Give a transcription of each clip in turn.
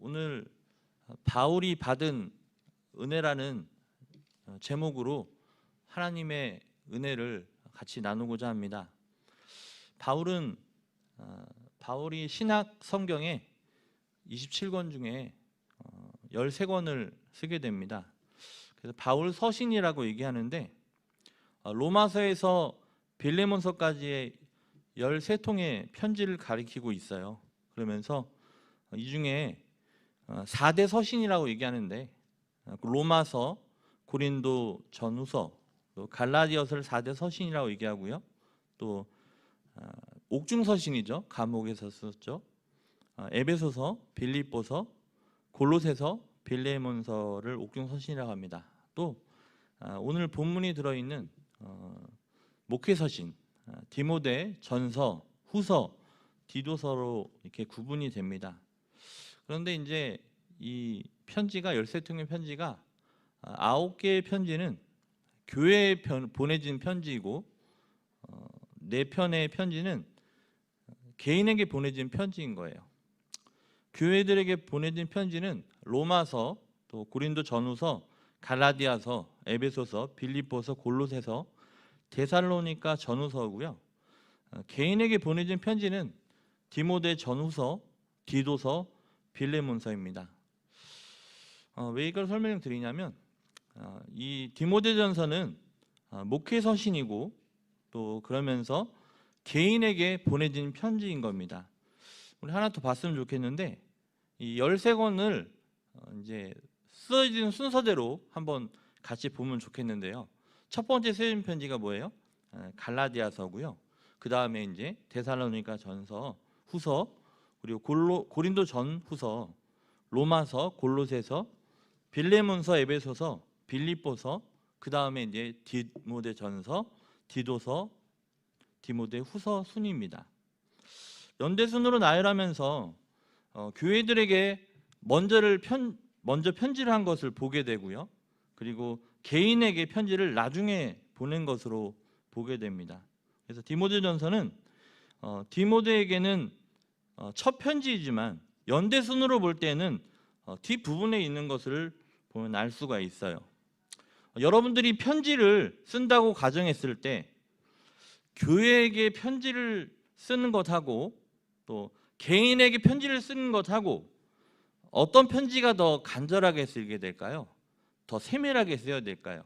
오늘 바울이 받은 은혜라는 제목으로 하나님의 은혜를 같이 나누고자 합니다. 바울이 신약 성경에 27권 중에 13권을 쓰게 됩니다. 그래서 바울 서신이라고 얘기하는데 로마서에서 빌레몬서까지의 13통의 편지를 가리키고 있어요. 그러면서 이 중에 4대 서신이라고 얘기하는데 로마서, 고린도 전후서, 또 갈라디아서를 4대 서신이라고 얘기하고요. 또 옥중서신이죠. 감옥에서 썼죠. 에베소서, 빌립보서, 골로새서, 빌레몬서를 옥중서신이라고 합니다. 또 오늘 본문이 들어있는 목회서신, 디모데, 전서, 후서, 디도서로 이렇게 구분이 됩니다. 그런데 이제 이 편지가 13통의 편지가 9개의 편지는 교회에 보내진 편지이고 4편의 편지는 개인에게 보내진 편지인 거예요. 교회들에게 보내진 편지는 로마서, 또 고린도 전후서, 갈라디아서, 에베소서, 빌립보서, 골로새서, 데살로니가 전후서고요. 개인에게 보내진 편지는 디모데 전후서, 디도서, 빌레몬서입니다. 왜 이걸 설명드리냐면 이 디모데전서는 목회서신이고 또 그러면서 개인에게 보내진 편지인 겁니다. 우리 하나 더 봤으면 좋겠는데 이 13권을 이제 쓰여진 순서대로 한번 같이 보면 좋겠는데요. 첫 번째 쓰여진 편지가 뭐예요? 갈라디아서고요. 그 다음에 이제 데살로니가 전서, 후서, 그리고 고린도 전후서, 로마서, 골로새서, 빌레몬서, 에베소서, 빌립보서, 그 다음에 이제 디모데 전서, 디도서, 디모데 후서 순입니다. 연대 순으로 나열하면서 교회들에게 먼저 편지를 한 것을 보게 되고요. 그리고 개인에게 편지를 나중에 보낸 것으로 보게 됩니다. 그래서 디모데전서는 디모데에게는 첫 편지이지만 연대 순으로 볼 때는 뒷부분에 있는 것을 보면 알 수가 있어요. 여러분들이 편지를 쓴다고 가정했을 때 교회에게 편지를 쓰는 것하고 또 개인에게 편지를 쓰는 것하고 어떤 편지가 더 간절하게 쓰게 될까요? 더 세밀하게 써야 될까요?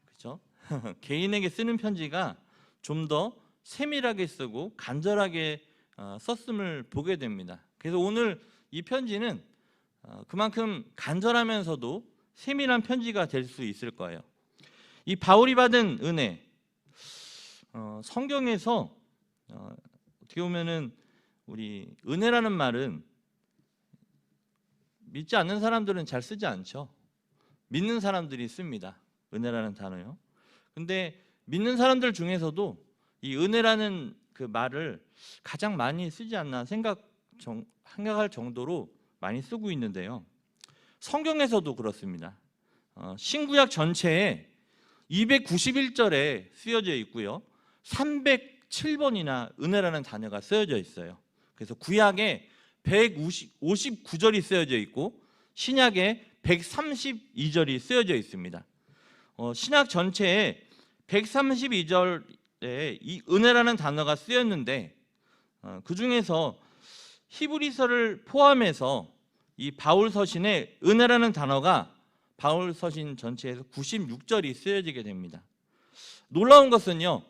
그렇죠? 개인에게 쓰는 편지가 좀 더 세밀하게 쓰고 간절하게 썼음을 보게 됩니다. 그래서 오늘 이 편지는 그만큼 간절하면서도 세밀한 편지가 될 수 있을 거예요. 이 바울이 받은 은혜, 성경에서 어떻게 보면은 우리 은혜라는 말은 믿지 않는 사람들은 잘 쓰지 않죠. 믿는 사람들이 습니다. 은혜라는 단어요. 근데 믿는 사람들 중에서도 이 은혜라는 그 말을 가장 많이 쓰지 않나 생각할 정도로 많이 쓰고 있는데요. 성경에서도 그렇습니다. 신구약 전체에 291절에 쓰여져 있고요. 307번이나 은혜라는 단어가 쓰여져 있어요. 그래서 구약에 159절이 쓰여져 있고 신약에 132절이 쓰여져 있습니다. 신약 전체에 132절에 이 은혜라는 단어가 쓰였는데 그 중에서 히브리서를 포함해서 이 바울 서신에 은혜라는 단어가 바울 서신 전체에서 96절이 쓰여지게 됩니다. 놀라운 것은요,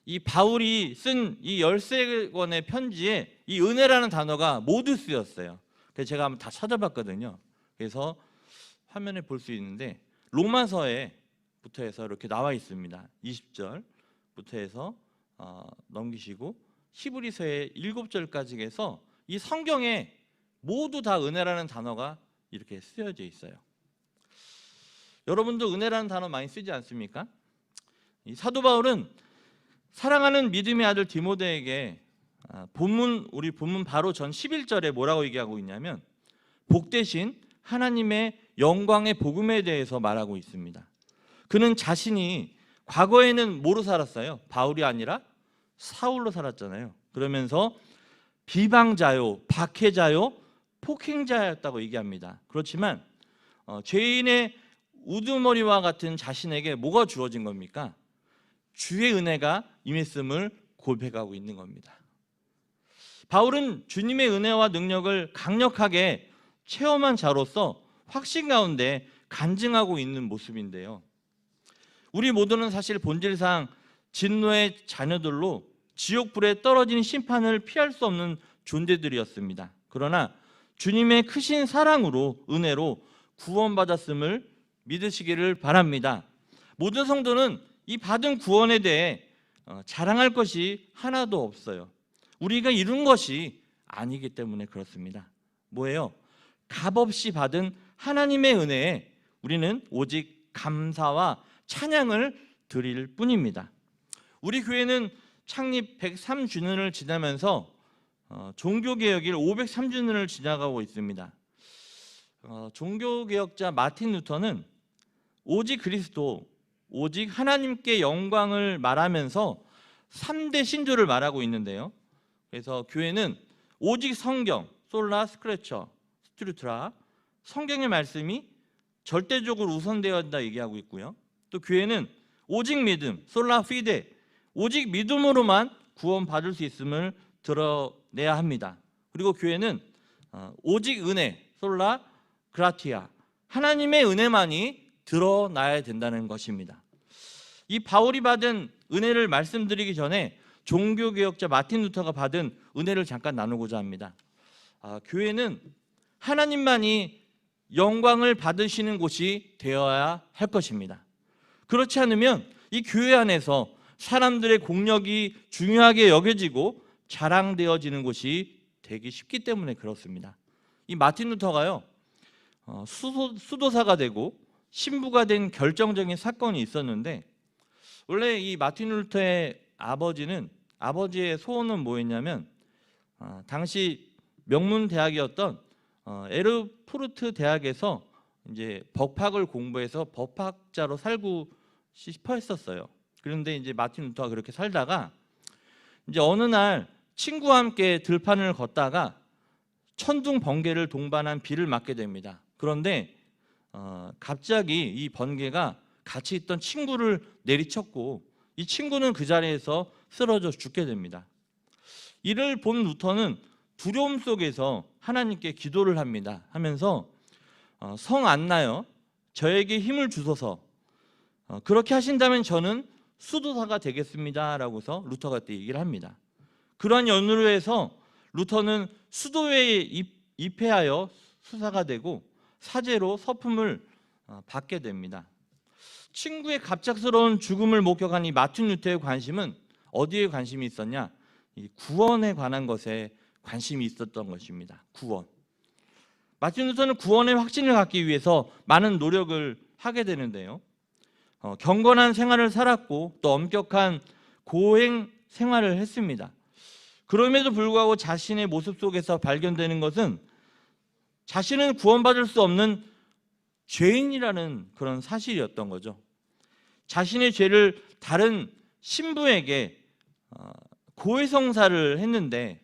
이 바울이 쓴 이 13권의 편지에 이 은혜라는 단어가 모두 쓰였어요. 그래서 제가 한번 다 찾아봤거든요. 그래서 화면에 볼 수 있는데 로마서에부터 해서 이렇게 나와 있습니다. 20절부터 해서 넘기시고 히브리서의 7절까지 해서 이 성경에 모두 다 은혜라는 단어가 이렇게 쓰여져 있어요. 여러분도 은혜라는 단어 많이 쓰지 않습니까? 이 사도 바울은 사랑하는 믿음의 아들 디모데에게 우리 본문 바로 전 11절에 뭐라고 얘기하고 있냐면 복되신 하나님의 영광의 복음에 대해서 말하고 있습니다. 그는 자신이 과거에는 뭐로 살았어요? 바울이 아니라 사울로 살았잖아요. 그러면서 비방자요, 박해자요, 폭행자였다고 얘기합니다. 그렇지만 죄인의 우두머리와 같은 자신에게 뭐가 주어진 겁니까? 주의 은혜가 임했음을 고백하고 있는 겁니다. 바울은 주님의 은혜와 능력을 강력하게 체험한 자로서 확신 가운데 간증하고 있는 모습인데요. 우리 모두는 사실 본질상 진노의 자녀들로 지옥불에 떨어진 심판을 피할 수 없는 존재들이었습니다. 그러나 주님의 크신 사랑으로, 은혜로 구원받았음을 믿으시기를 바랍니다. 모든 성도는 이 받은 구원에 대해 자랑할 것이 하나도 없어요. 우리가 이룬 것이 아니기 때문에 그렇습니다. 뭐예요? 값없이 받은 하나님의 은혜에 우리는 오직 감사와 찬양을 드릴 뿐입니다. 우리 교회는 창립 103주년을 지나면서 종교개혁일 503주년을 지나가고 있습니다. 종교개혁자 마틴 루터는 오직 그리스도, 오직 하나님께 영광을 말하면서 3대 신조를 말하고 있는데요. 그래서 교회는 오직 성경, 솔라 스크래처, 스트루트라, 성경의 말씀이 절대적으로 우선되어야 한다 얘기하고 있고요. 또 교회는 오직 믿음, 솔라 피데, 오직 믿음으로만 구원받을 수 있음을 드러내야 합니다. 그리고 교회는 오직 은혜, 솔라 그라티아, 하나님의 은혜만이 드러나야 된다는 것입니다. 이 바울이 받은 은혜를 말씀드리기 전에 종교개혁자 마틴 루터가 받은 은혜를 잠깐 나누고자 합니다. 교회는 하나님만이 영광을 받으시는 곳이 되어야 할 것입니다. 그렇지 않으면 이 교회 안에서 사람들의 공력이 중요하게 여겨지고 자랑되어지는 곳이 되기 쉽기 때문에 그렇습니다. 이 마틴 루터가요, 수도사가 되고 신부가 된 결정적인 사건이 있었는데, 원래 이 마틴 루터의 아버지의 소원은 뭐였냐면 당시 명문 대학이었던 에르푸르트 대학에서 이제 법학을 공부해서 법학자로 살고 싶어 했었어요. 그런데 이제 마틴 루터가 그렇게 살다가 이제 어느 날 친구와 함께 들판을 걷다가 천둥 번개를 동반한 비를 맞게 됩니다. 그런데 갑자기 이 번개가 같이 있던 친구를 내리쳤고 이 친구는 그 자리에서 쓰러져 죽게 됩니다. 이를 본 루터는 두려움 속에서 하나님께 기도를 합니다. 하면서 성 안나여 저에게 힘을 주소서, 그렇게 하신다면 저는 수도사가 되겠습니다 라고서 루터가 때 얘기를 합니다. 그러한 연유로 해서 루터는 수도회에 입회하여 수사가 되고 사제로 서품을 받게 됩니다. 친구의 갑작스러운 죽음을 목격한 이 마틴 루터의 관심은 어디에 관심이 있었냐? 이 구원에 관한 것에 관심이 있었던 것입니다. 구원. 마틴 루터는 구원의 확신을 갖기 위해서 많은 노력을 하게 되는데요. 경건한 생활을 살았고 또 엄격한 고행 생활을 했습니다. 그럼에도 불구하고 자신의 모습 속에서 발견되는 것은 자신은 구원받을 수 없는 죄인이라는 그런 사실이었던 거죠. 자신의 죄를 다른 신부에게 고해성사를 했는데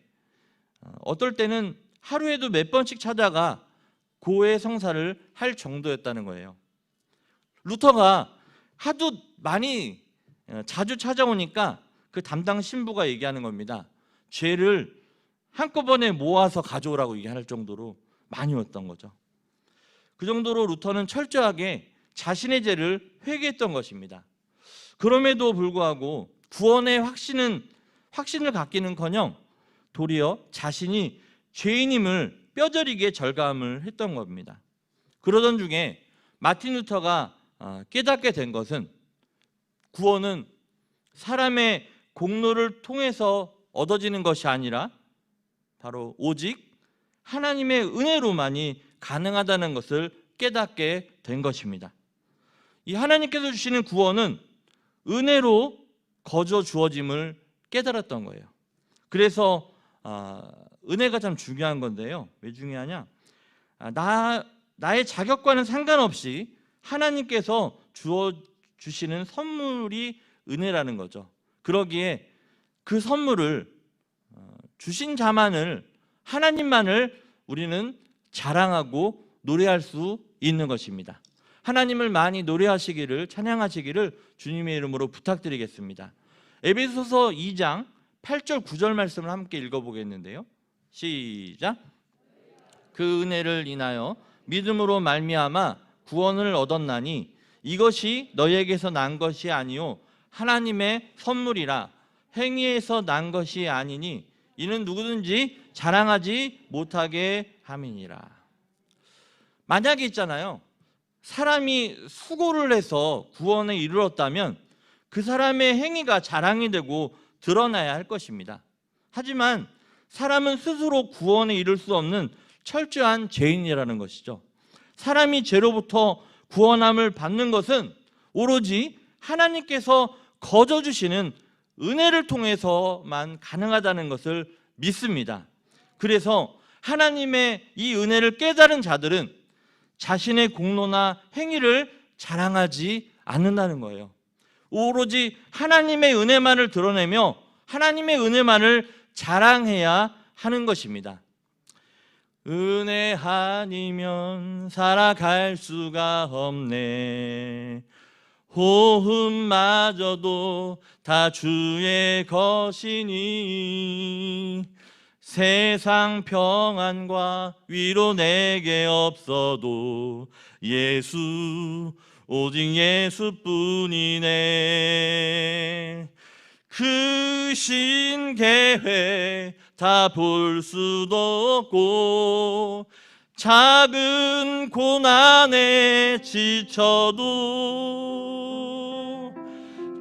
어떨 때는 하루에도 몇 번씩 찾아가 고해성사를 할 정도였다는 거예요. 루터가 하도 많이 자주 찾아오니까 그 담당 신부가 얘기하는 겁니다. 죄를 한꺼번에 모아서 가져오라고 얘기할 정도로 많이 왔던 거죠. 그 정도로 루터는 철저하게 자신의 죄를 회개했던 것입니다. 그럼에도 불구하고 구원의 확신을 갖기는커녕 도리어 자신이 죄인임을 뼈저리게 절감을 했던 겁니다. 그러던 중에 마틴 루터가 깨닫게 된 것은 구원은 사람의 공로를 통해서 얻어지는 것이 아니라 바로 오직 하나님의 은혜로만이 가능하다는 것을 깨닫게 된 것입니다. 이 하나님께서 주시는 구원은 은혜로 거저 주어짐을 깨달았던 거예요. 그래서 은혜가 참 중요한 건데요. 왜 중요하냐? 나의 자격과는 상관없이 하나님께서 주시는 선물이 은혜라는 거죠. 그러기에 그 선물을 주신 자만을, 하나님만을 우리는 자랑하고 노래할 수 있는 것입니다. 하나님을 많이 노래하시기를, 찬양하시기를 주님의 이름으로 부탁드리겠습니다. 에베소서 2장 8절 9절 말씀을 함께 읽어보겠는데요. 시작. 그 은혜를 인하여 믿음으로 말미암아 구원을 얻었나니 이것이 너희에게서 난 것이 아니요 하나님의 선물이라. 행위에서 난 것이 아니니 이는 누구든지 자랑하지 못하게 함이니라. 만약에 있잖아요, 사람이 수고를 해서 구원에 이르렀다면 그 사람의 행위가 자랑이 되고 드러나야 할 것입니다. 하지만 사람은 스스로 구원에 이를 수 없는 철저한 죄인이라는 것이죠. 사람이 죄로부터 구원함을 받는 것은 오로지 하나님께서 거저 주시는 은혜를 통해서만 가능하다는 것을 믿습니다. 그래서 하나님의 이 은혜를 깨달은 자들은 자신의 공로나 행위를 자랑하지 않는다는 거예요. 오로지 하나님의 은혜만을 드러내며 하나님의 은혜만을 자랑해야 하는 것입니다. 은혜 아니면 살아갈 수가 없네. 호흡마저도 다 주의 것이니 세상 평안과 위로 내게 없어도 예수, 오직 예수뿐이네. 그 신계획 다 볼 수도 없고 작은 고난에 지쳐도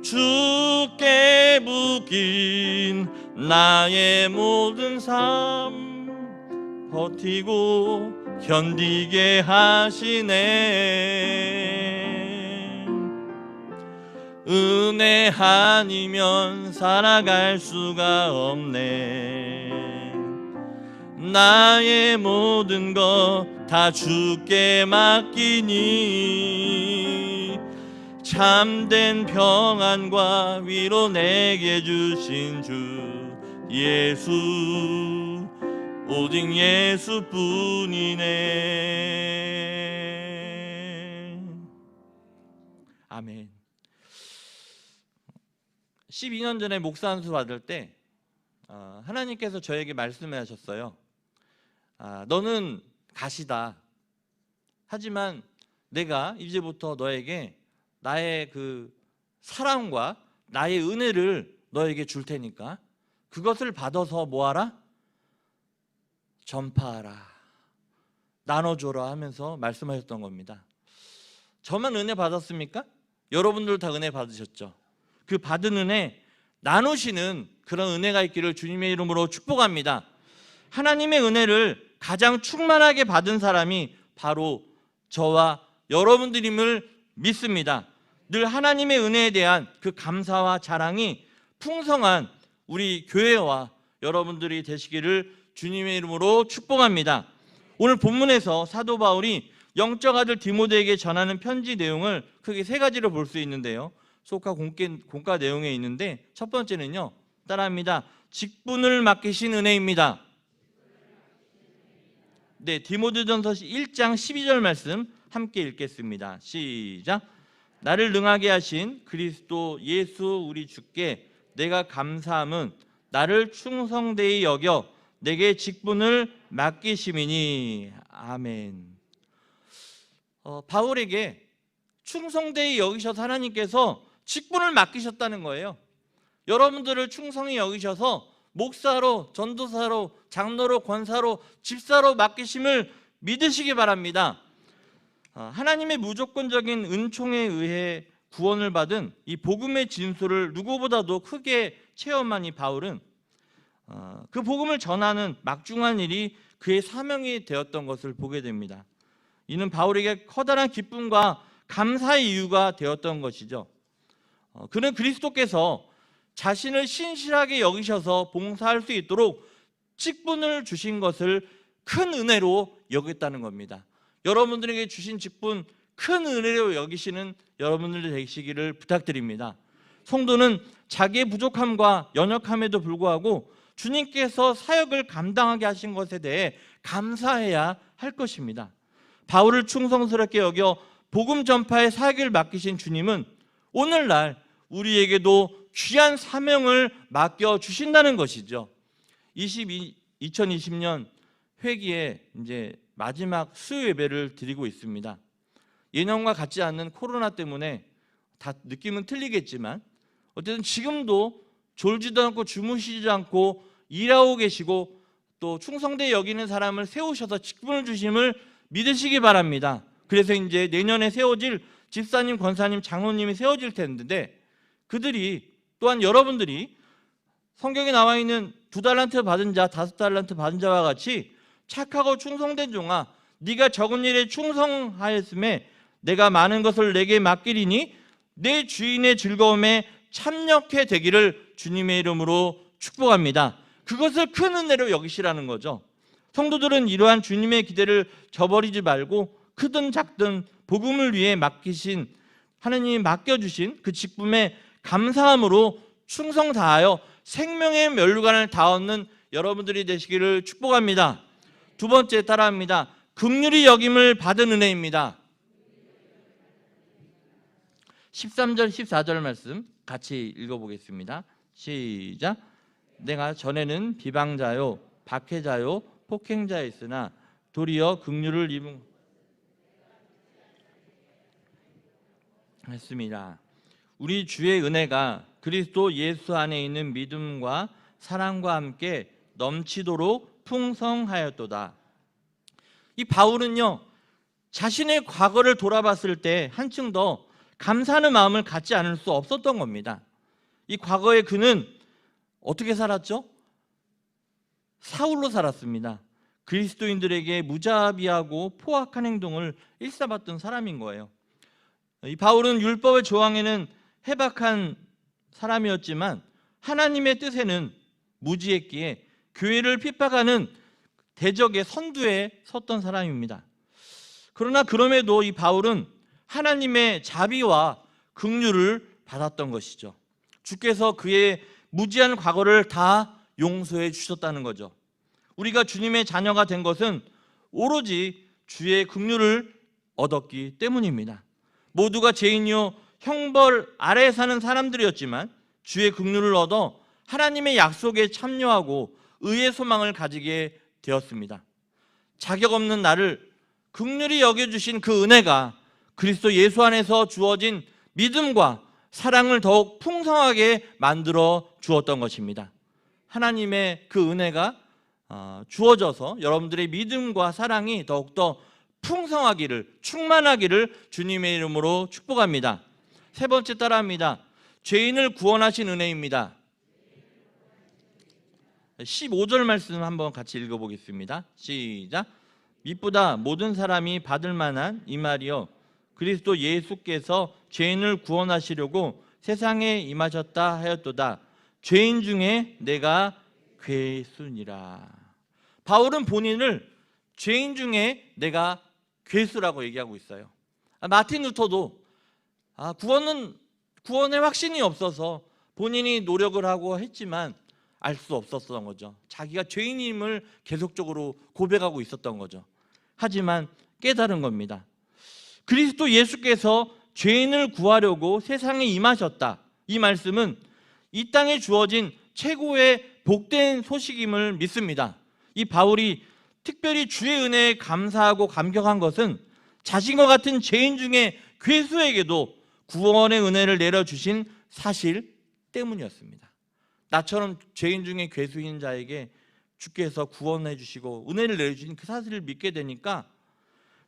주께 묶인 나의 모든 삶 버티고 견디게 하시네. 은혜 아니면 살아갈 수가 없네. 나의 모든 것 다 주께 맡기니 참된 평안과 위로 내게 주신 주 예수, 오직 예수뿐이네. 아멘. 12년 전에 목사 안수 받을 때 하나님께서 저에게 말씀하셨어요. 너는 가시다. 하지만 내가 이제부터 너에게 나의 그 사랑과 나의 은혜를 너에게 줄 테니까 그것을 받아서 뭐하라? 전파하라, 나눠줘라 하면서 말씀하셨던 겁니다. 저만 은혜 받았습니까? 여러분들 다 은혜 받으셨죠? 그 받은 은혜 나누시는 그런 은혜가 있기를 주님의 이름으로 축복합니다. 하나님의 은혜를 가장 충만하게 받은 사람이 바로 저와 여러분들임을 믿습니다. 늘 하나님의 은혜에 대한 그 감사와 자랑이 풍성한 우리 교회와 여러분들이 되시기를 주님의 이름으로 축복합니다. 오늘 본문에서 사도 바울이 영적 아들 디모데에게 전하는 편지 내용을 크게 세 가지로 볼 수 있는데요. 속과 공과 내용에 있는데 첫 번째는요, 따라합니다. 직분을 맡기신 은혜입니다. 네, 디모데전서 1장 12절 말씀 함께 읽겠습니다. 시작. 나를 능하게 하신 그리스도 예수 우리 주께 내가 감사함은 나를 충성되이 여겨 내게 직분을 맡기심이니. 아멘. 바울에게 충성되이 여기셔서 하나님께서 직분을 맡기셨다는 거예요. 여러분들을 충성히 여기셔서 목사로, 전도사로, 장로로, 권사로, 집사로 맡기심을 믿으시기 바랍니다. 하나님의 무조건적인 은총에 의해 구원을 받은 이 복음의 진수를 누구보다도 크게 체험한 이 바울은 그 복음을 전하는 막중한 일이 그의 사명이 되었던 것을 보게 됩니다. 이는 바울에게 커다란 기쁨과 감사의 이유가 되었던 것이죠. 그는 그리스도께서 자신을 신실하게 여기셔서 봉사할 수 있도록 직분을 주신 것을 큰 은혜로 여겼다는 겁니다. 여러분들에게 주신 직분 큰 은혜로 여기시는 여러분들 되시기를 부탁드립니다. 성도는 자기의 부족함과 연약함에도 불구하고 주님께서 사역을 감당하게 하신 것에 대해 감사해야 할 것입니다. 바울을 충성스럽게 여겨 복음 전파의 사역을 맡기신 주님은 오늘날 우리에게도 귀한 사명을 맡겨 주신다는 것이죠. 2020년 회기에 이제 마지막 수요 예배를 드리고 있습니다. 예년과 같지 않는 코로나 때문에 다 느낌은 틀리겠지만 어쨌든 지금도 졸지도 않고 주무시지 않고 일하고 계시고 또 충성되게 여기는 사람을 세우셔서 직분을 주심을 믿으시기 바랍니다. 그래서 이제 내년에 세워질 집사님, 권사님, 장로님이 세워질 텐데 그들이 또한 여러분들이 성경에 나와 있는 2달란트 받은 자, 5달란트 받은 자와 같이 착하고 충성된 종아, 네가 적은 일에 충성하였음에 내가 많은 것을 내게 맡기리니 내 주인의 즐거움에 참여케 되기를 주님의 이름으로 축복합니다. 그것을 큰 은혜로 여기시라는 거죠. 성도들은 이러한 주님의 기대를 저버리지 말고 크든 작든 복음을 위해 맡기신 하나님이 맡겨주신 그 직분에 감사함으로 충성 다하여 생명의 면류관을 다 얻는 여러분들이 되시기를 축복합니다. 두 번째 따라합니다. 긍휼히 여김을 받은 은혜입니다. 13절 14절 말씀 같이 읽어보겠습니다. 시작. 내가 전에는 비방자요 박해자요 폭행자였으나 도리어 긍휼을 입은 했습니다. 우리 주의 은혜가 그리스도 예수 안에 있는 믿음과 사랑과 함께 넘치도록 풍성하였도다. 이 바울은요 자신의 과거를 돌아봤을 때 한층 더 감사하는 마음을 갖지 않을 수 없었던 겁니다. 이 과거에 그는 어떻게 살았죠? 사울로 살았습니다. 그리스도인들에게 무자비하고 포악한 행동을 일삼았던 사람인 거예요. 이 바울은 율법의 조항에는 해박한 사람이었지만 하나님의 뜻에는 무지했기에 교회를 핍박하는 대적의 선두에 섰던 사람입니다. 그러나 그럼에도 이 바울은 하나님의 자비와 긍휼을 받았던 것이죠. 주께서 그의 무지한 과거를 다 용서해 주셨다는 거죠. 우리가 주님의 자녀가 된 것은 오로지 주의 긍휼을 얻었기 때문입니다. 모두가 죄인이요 형벌 아래에 사는 사람들이었지만 주의 긍휼을 얻어 하나님의 약속에 참여하고 의의 소망을 가지게 되었습니다. 자격 없는 나를 긍휼히 여겨주신 그 은혜가 그리스도 예수 안에서 주어진 믿음과 사랑을 더욱 풍성하게 만들어 주었던 것입니다. 하나님의 그 은혜가 주어져서 여러분들의 믿음과 사랑이 더욱더 풍성하기를, 충만하기를 주님의 이름으로 축복합니다. 세 번째 따라합니다. 죄인을 구원하신 은혜입니다. 15절 말씀 한번 같이 읽어보겠습니다. 시작. 믿보다 모든 사람이 받을 만한 이 말이요 그리스도 예수께서 죄인을 구원하시려고 세상에 임하셨다 하였도다. 죄인 중에 내가 괴수니라. 바울은 본인을 죄인 중에 내가 괴수라고 얘기하고 있어요. 마틴 루터도 구원의 확신이 없어서 본인이 노력을 하고 했지만 알 수 없었던 거죠. 자기가 죄인임을 계속적으로 고백하고 있었던 거죠. 하지만 깨달은 겁니다. 그리스도 예수께서 죄인을 구하려고 세상에 임하셨다. 이 말씀은 이 땅에 주어진 최고의 복된 소식임을 믿습니다. 이 바울이 특별히 주의 은혜에 감사하고 감격한 것은 자신과 같은 죄인 중에 괴수에게도 구원의 은혜를 내려주신 사실 때문이었습니다. 나처럼 죄인 중에 괴수인 자에게 주께서 구원해 주시고 은혜를 내려주신 그 사실을 믿게 되니까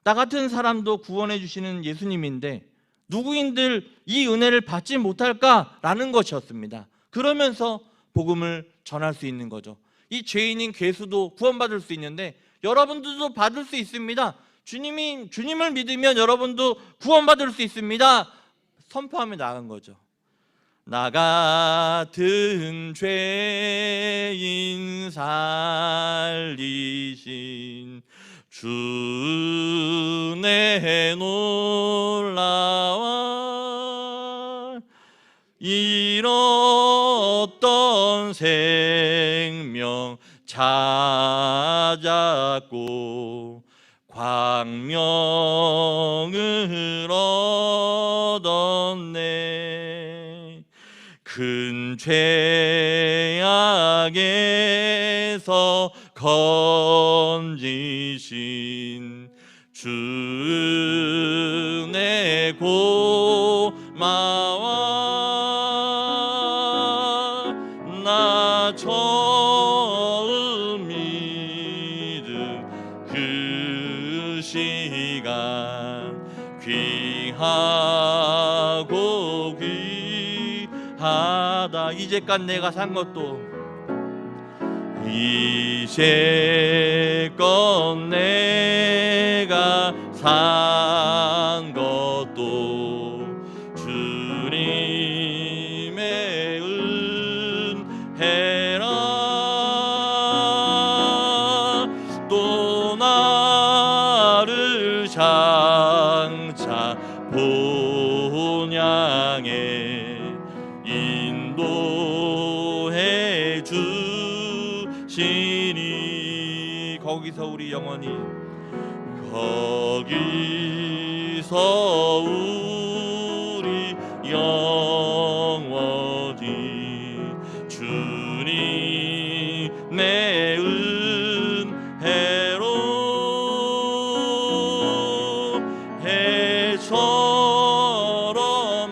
나 같은 사람도 구원해 주시는 예수님인데 누구인들 이 은혜를 받지 못할까라는 것이었습니다. 그러면서 복음을 전할 수 있는 거죠. 이 죄인인 괴수도 구원받을 수 있는데 여러분들도 받을 수 있습니다. 주님을 믿으면 여러분도 구원받을 수 있습니다. 선포하며 나간 거죠. 나 같은 죄인 살리신 주 내 놀라워 잃었던 생명 찾았고 광명을 얻었네. 큰 죄악에서 건지신 주 은혜 고마워. 나 처음 믿은 그 시간 귀하고 귀하다. 이제껏 내가 산 것도 이제껏 내가 산 것도 주님의 은혜라. 또 나를 장차 본향에 인도해 주시니. 거기서 우리 영원히, 거기서 우리 영원히 주님의 은혜로 해처럼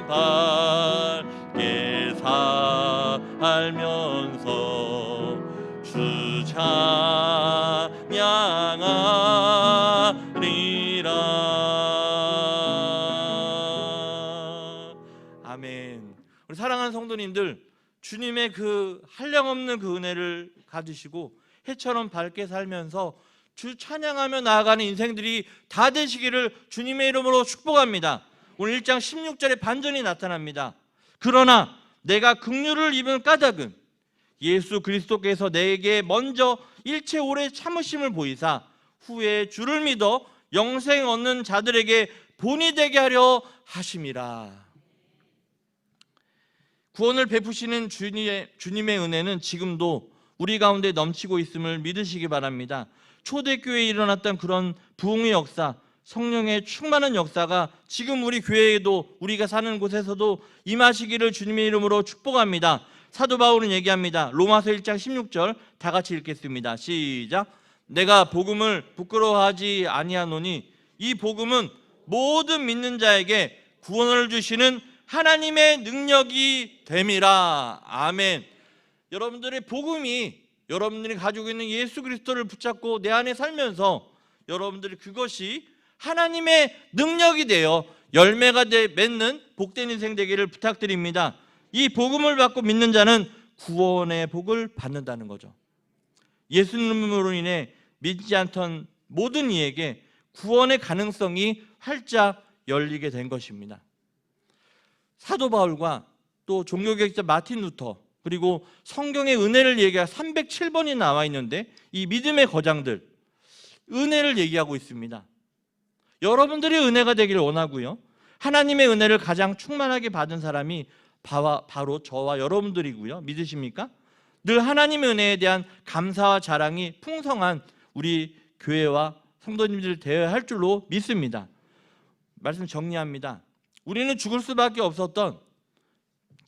밝게 살면서 주 찬양하리라. 아멘. 우리 사랑하는 성도님들, 주님의 그 한량없는 그 은혜를 가지시고 해처럼 밝게 살면서 주 찬양하며 나아가는 인생들이 다 되시기를 주님의 이름으로 축복합니다. 오늘 1장 16절에 반전이 나타납니다. 그러나 내가 긍휼을 입은 까닭은 예수 그리스도께서 내게 먼저 일체 오래 참으심을 보이사 후에 주를 믿어 영생 얻는 자들에게 본이 되게 하려 하심이라. 구원을 베푸시는 주님의 은혜는 지금도 우리 가운데 넘치고 있음을 믿으시기 바랍니다. 초대교회에 일어났던 그런 부흥의 역사, 성령의 충만한 역사가 지금 우리 교회에도, 우리가 사는 곳에서도 임하시기를 주님의 이름으로 축복합니다. 사도 바울은 얘기합니다. 로마서 1장 16절 다 같이 읽겠습니다. 시작. 내가 복음을 부끄러워하지 아니하노니 이 복음은 모든 믿는 자에게 구원을 주시는 하나님의 능력이 됨이라. 아멘. 여러분들의 복음이, 여러분들이 가지고 있는 예수 그리스도를 붙잡고 내 안에 살면서 여러분들이 그것이 하나님의 능력이 되어 열매가 맺는 복된 인생 되기를 부탁드립니다. 이 복음을 받고 믿는 자는 구원의 복을 받는다는 거죠. 예수님으로 인해 믿지 않던 모든 이에게 구원의 가능성이 활짝 열리게 된 것입니다. 사도 바울과 또 종교개혁자 마틴 루터, 그리고 성경의 은혜를 얘기가 307번이 나와 있는데 이 믿음의 거장들, 은혜를 얘기하고 있습니다. 여러분들이 은혜가 되기를 원하고요, 하나님의 은혜를 가장 충만하게 받은 사람이 바로 저와 여러분들이고요. 믿으십니까? 늘 하나님의 은혜에 대한 감사와 자랑이 풍성한 우리 교회와 성도님들 되어야 할 줄로 믿습니다. 말씀 정리합니다. 우리는 죽을 수밖에 없었던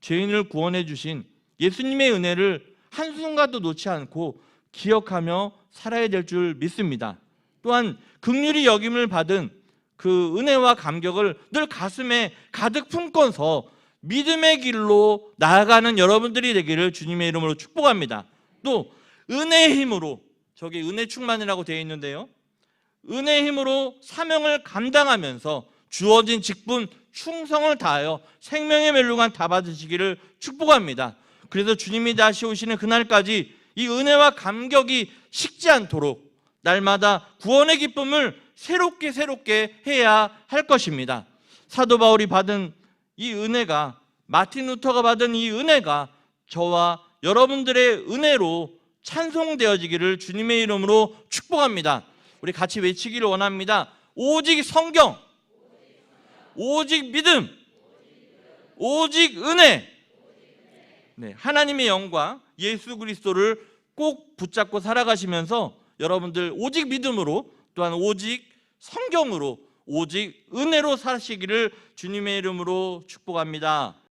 죄인을 구원해 주신 예수님의 은혜를 한순간도 놓지 않고 기억하며 살아야 될 줄 믿습니다. 또한 긍휼히 여김을 받은 그 은혜와 감격을 늘 가슴에 가득 품고서 믿음의 길로 나아가는 여러분들이 되기를 주님의 이름으로 축복합니다. 또 은혜의 힘으로, 저기 은혜 충만이라고 되어 있는데요, 은혜의 힘으로 사명을 감당하면서 주어진 직분 충성을 다하여 생명의 멸류관 다 받으시기를 축복합니다. 그래서 주님이 다시 오시는 그날까지 이 은혜와 감격이 식지 않도록 날마다 구원의 기쁨을 새롭게 해야 할 것입니다. 사도 바울이 받은 이 은혜가, 마틴 루터가 받은 이 은혜가 저와 여러분들의 은혜로 찬송되어지기를 주님의 이름으로 축복합니다. 우리 같이 외치기를 원합니다. 오직 성경, 오직 믿음, 오직 은혜. 네, 하나님의 영광, 예수 그리스도를 꼭 붙잡고 살아가시면서 여러분들 오직 믿음으로 또한 오직 성경으로 오직 은혜로 사시기를 주님의 이름으로 축복합니다.